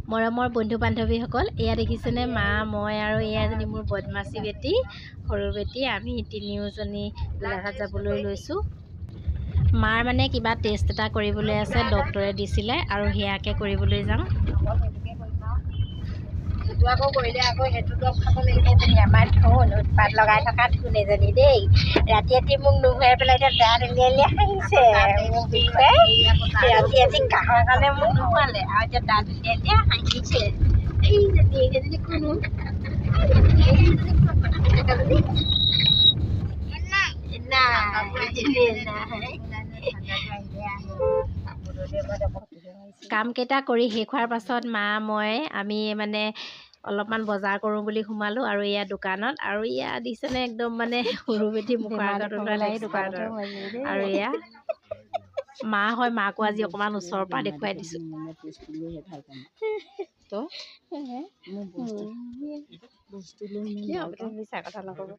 মৰমৰ বন্ধু বান্ধৱীসকল, এয়া দেখিছেনে মা, মই আৰু এয়া এজনী মোৰ বদমাচি বেটি, সৰু বেটি। আমি তিনিওজনী গোলাঘাট যাবলৈ লৈছোঁ। মাৰ মানে কিবা টেষ্ট এটা কৰিবলৈ আছে, ডক্টৰে দিছিলে আৰু সেয়াকে কৰিবলৈ যাওঁ। আকৌ কৰিলে আকৌ সেইটো দৰৱ খাব লাগিব এজনী, আমাৰ ধুন উৎপাত লগাই থকা ধুন এজনী দেই। ৰাতি ৰাতি মোক নুঘূৰাই পেলাই এতিয়া দাঁত উলিয়াই হাঁহিছে মোৰ বিষয়ে। ৰাতি ৰাতি কাহৰ কাৰণে মোক নুশুৱালে আৰু এতিয়া দাঁত উলিয়াই হাঁহিছে। এইজনী কোনো কামকেইটা কৰি শেষ হোৱাৰ পাছত মা মই আমি মানে অলপমান বজাৰ কৰোঁ বুলি সোমালোঁ আৰু এয়া দোকানত। আৰু এয়া দিছেনে একদম মানে সৰু বেটি মুখৰ আগত ওলোৱা এক্সপাৰ্ট আৰু এয়া মা হয়, মাকো আজি অকণমান ওচৰৰ পৰা দেখুৱাই দিছোঁ। মিছা কথা নক'ব।